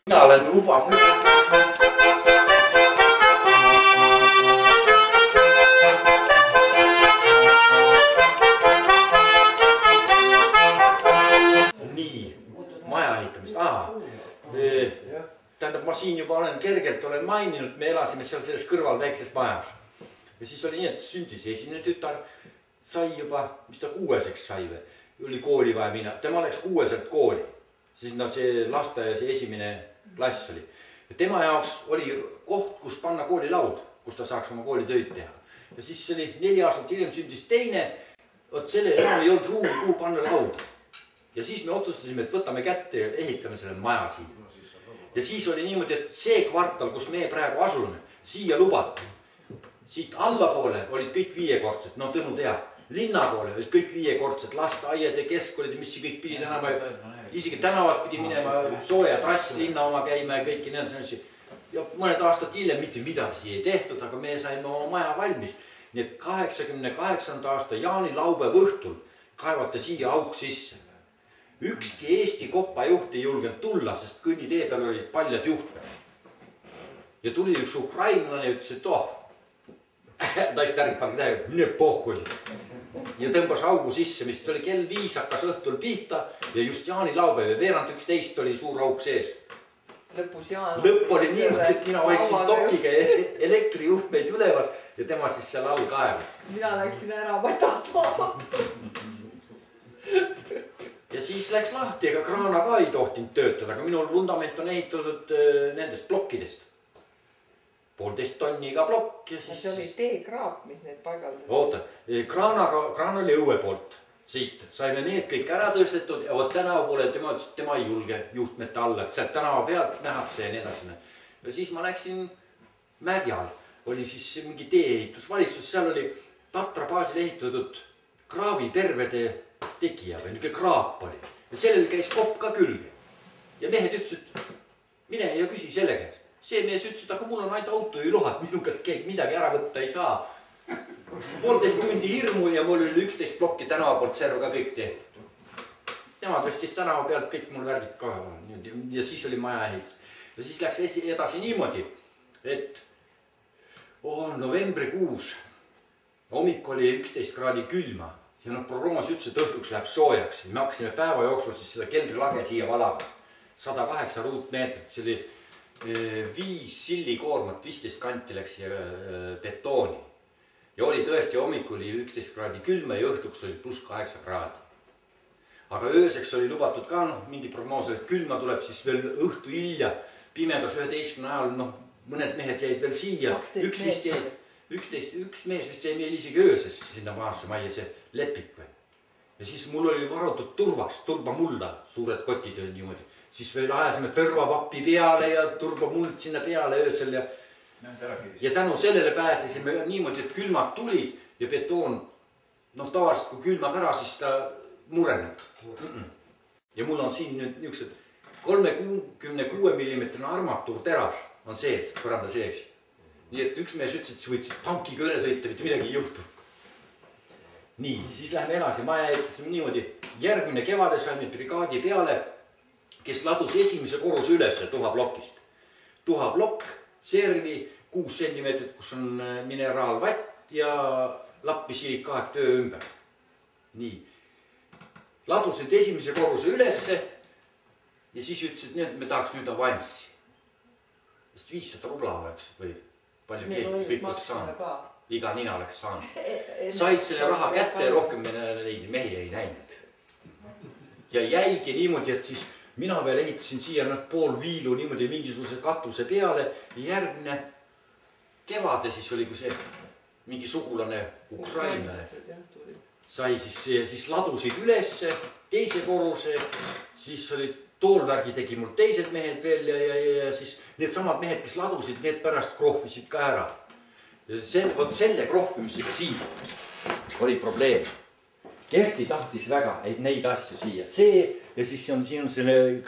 Mina olen luba. Nii, maja ehitamist. Tähendab, ma siin juba kergelt olen maininud, me elasime seal selles kõrval väikses majas. Ja siis oli nii, et sündis esimene tütar, sai juba, mis ta 6-seks sai või, oli kooli vaja minna. Tema läks 6-selt kooli, siis see lasteaia see esimene klass oli. Ja tema jaoks oli koht, kus panna koolilaud, kus ta saaks oma koolitöid teha. Ja siis oli 4 aastat hiljem sündis teine, vot sellel enam ei olnud ruumi, kuhu panna lauda. Ja siis me otsustasime, et võtame kätte ja ehitame selle maja siia. Ja siis oli niimoodi, et see kvartal, kus me praegu asume, siia lubati. Siit allapoole olid kõik 5-kordsed, no Tõnu teab. Linna poole olid kõik 5-kordsed, lasteaiad ja keskkoolid, mis kõik pidi tänama. Isegi tänavad pidi minema, sooja trass linna oma käima ja kõiki need. Ja mõned aastad hiljem mitte midagi ei tehtud, aga me saime oma maja valmis. Nii et 88. aasta jaanilaupäeva õhtul kaevati siia auk sisse. Ükski Eesti kopajuht ei julgenud tulla, sest kõnnitee peal olid paljad juhtmed. Ja tuli üks ukrainlane ja ütles, et taist ärg pangi tähe, mine pohhui. Ja tõmbas augu sisse, mis oli kell 5 hakkas õhtul pihta ja just jaanilaupäev ja veerand 11 oli suur auk sees. Lõpp oli niimoodi, et mina hoidsin tokiga elektrijuhtmeid ülevas ja tema siis seal all kaevas. Mina läksin ära, ma ei tahtma. Ja siis läks lahti, ega kraana ka ei tohtinud töötada, aga minul vundament on ehitatud nendest plokkidest. 1,5 tonni iga plokk ja siis... See oli teekraap, mis need paigaldasid. Oota, kraan oli õue poolt siit. Saime need kõik ära tõstetud ja tänava poole tema ei julge juhtmete alla, et sealt tänava pealt nähab see ja nii edasi. Ja siis ma läksin Märjal, oli siis mingi tee-ehitusvalitsus, seal oli Tatra baasil ehitatud kraavipervede tegija või niisugune kraap oli. Ja sellel käis kopp ka külge. Ja mehed ütlesid, mine ja küsi selle käes. See mees ütles, et aga mul on ainult autojuhiload, minugalt keegi midagi ära võtta ei saa. 1,5 tundi hirmu ja mul oli 11 plokki tänava poolt serv ka kõik tehtud. Tema tõstis tänava pealt kõik mul värgid ka. Ja siis oli maja ehitus. Ja siis läks edasi niimoodi, et novembrikuus hommik oli 11 kraadi külma. Ja prognoos ütles, et õhtuks läheb soojaks. Me hakkasime päeva jooksul siis seda keldrilage siia valama. 108 ruutmeetrit, see oli 5 sillikoormat, 15 kanti läks siia betooni. Ja oli tõesti hommikul 11 kraadi külma ja õhtuks oli +8 kraadi. Aga ööseks oli lubatud ka, mingi prognoos, et külma tuleb siis veel õhtu hilja, pimedas 11 ajal, mõned mehed jäid veel siia. Üks mees vist jäi meil isegi ööses sinna maasse majja see lepik või. Ja siis mul oli varatud turbamulda, suured kotid oli niimoodi. Siis veel ajasime tõrvapappi peale ja turbamuld sinna peale öösel ja tänu sellele pääsesime niimoodi, et külmad tulid ja betoon, tavaliselt kui külmab ära, siis ta mureneb. Ja mul on siin nüüd niisugused 36 mm armatuur teras on sees, põranda sees. Nii et üks mees ütles, et sa võid tankiga üle sõita, mitte midagi ei juhtu. Nii, siis läheme edasi. Maja ehitasime niimoodi. Järgmine kevade saime brigaadi peale, kes ladus esimese korruse üles tuhaplokist. Tuhaplokk, servi, 6 centimeetrit, kus on mineraalvatt ja lappi silikaat töö ümber. Nii. Ladusid esimese korruse ülesse ja siis ütlesid, et me tahaks nüüd avanssi. Sest 500 rubla oleks või palju kõik oleks saanud. Iga nina oleks saanud. Said selle raha kätte ja rohkem mehi ei näinud. Ja jäigi niimoodi, et siis mina veel ehitasin siia pool viilu niimoodi mingisuguse katuse peale ja järgmine kevade siis oli, kui see mingi sugulane ukrainlane sai siis ladusid ülesse, teise korruse, siis oli toolvärgi tegi mul teised mehed veel ja siis need samad mehed, kes ladusid, need pärast krohvisid ka ära. Ja selle krohvimisega siin oli probleem. Kersti tahtis väga, et neid asju siia. See ja siis siin on selle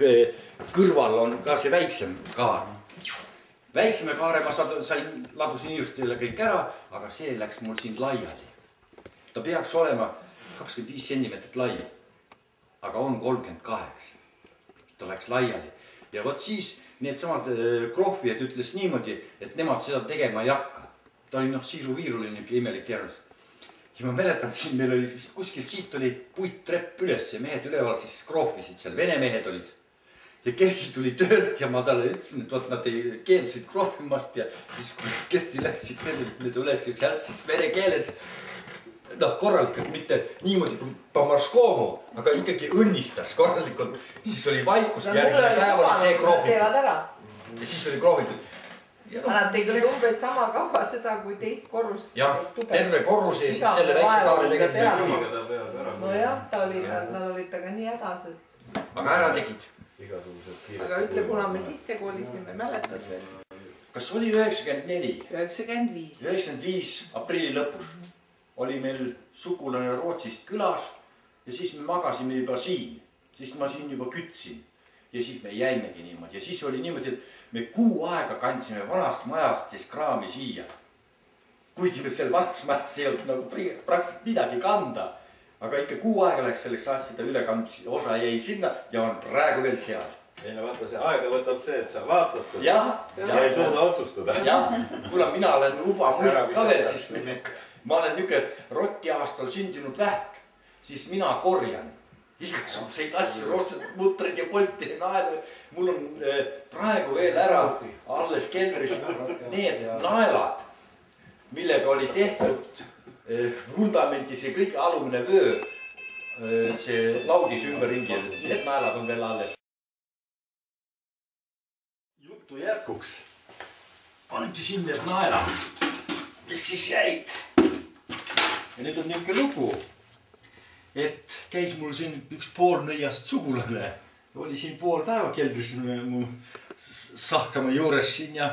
kõrval on ka see väiksem kaar. Väikseme kaare ma ladusin just üle kõik ära, aga see läks mul siin laiali. Ta peaks olema 25 centimeetrit lai, aga on 38. Ta läks laiali. ja vot siis needsamad krohvijad ütles niimoodi, et nemad seda tegema ei hakka. Ta oli siiru-viiruline imelik järjest. Ja ma mäletan siin, meil oli kuskil siit oli puittrepp üles ja mehed üleval siis krohvisid seal, vene mehed olid. Ja Kersti tuli töölt ja ma talle ütlesin, et vot nad ei keeldusid krohvimast ja siis kui Kersti läksid need üles ja sealt siis vene keeles korralikult, mitte niimoodi kui Pamarškomu, aga ikkagi õnnistas korralikult. Siis oli vaikus, järgmine päev oli see krohvitud. Ja siis oli krohvitud. Nad tegid umbes sama kaua seda, kui teist korrus. Jah, terve korruse ja siis selle väikse kaare tegid. Nojah, nad olid taga nii hädas. Aga ära tegid. Aga ütle, kuna me sisse kolisime, mäletad veel? Kas oli 94? 95. 95 aprilli lõpus oli meil sugulane Rootsist külas ja siis me magasime juba siin. Siis ma siin juba kütsin ja siis me jäimegi niimoodi. Ja siis oli niimoodi, et me kuu aega kandsime vanast majast siis kraami siia. Kuigi me seal vanast majast ei olnud nagu praktiliselt midagi kanda. Aga ikka kuu aega läks selleks asjada ülekandus, osa jäi sinna ja on praegu veel seal. Ei, no vaata, see aega võtab see, et sa vaatad ja ei suuda otsustada. Jah, kuna mina olen uba muid ka veel, siis ma olen niisugune rotti aastal sündinud vähk, siis mina korjan igasuguseid asju, roostet mutreid ja polti ja naelu. Mul on praegu veel ära alles kelleris need naelad, millega oli tehtud vundamentis ja kõige alumine vöö, see laudis ümberringi, need naelad on veel alles. Juttu jätkuks panti siin need naelad, mis siis jäid. Ja nüüd on niisugune lugu, et käis mul siin üks poolnõiast sugulane. Oli siin pool päeva keldris mu sahkama juures siin ja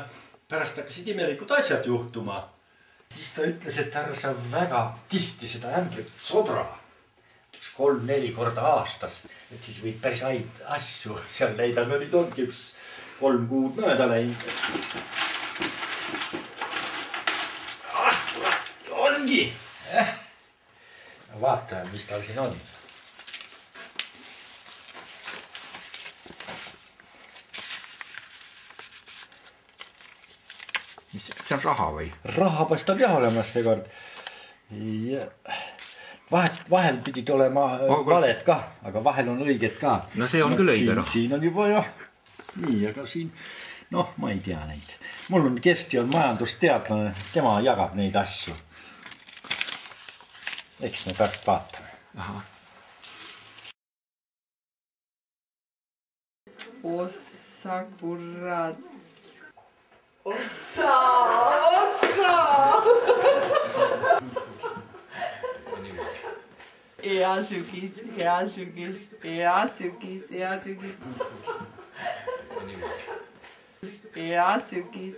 pärast hakkasid imelikud asjad juhtuma. Siis ta ütles, et härra sa väga tihti seda ämbrit sodra. 3-4 korda aastas, et siis võid päris haid asju seal leida. No nüüd ongi 3 kuud mööda läinud. Ongi! Vaatame, mis tal siin on. See on raha või? Raha paistab jah olemas seekord. Vahel pidid olema valed ka, aga vahel on õiged ka. No see on küll õige raha. Siin on juba jah. Nii, aga siin, ma ei tea neid. Mul on Kersti on majandusteadlane, tema jagab neid asju. Eks me pärast vaatame. Aha. Ossa, kurat. Ossa! Hea sügis. Hea sügis.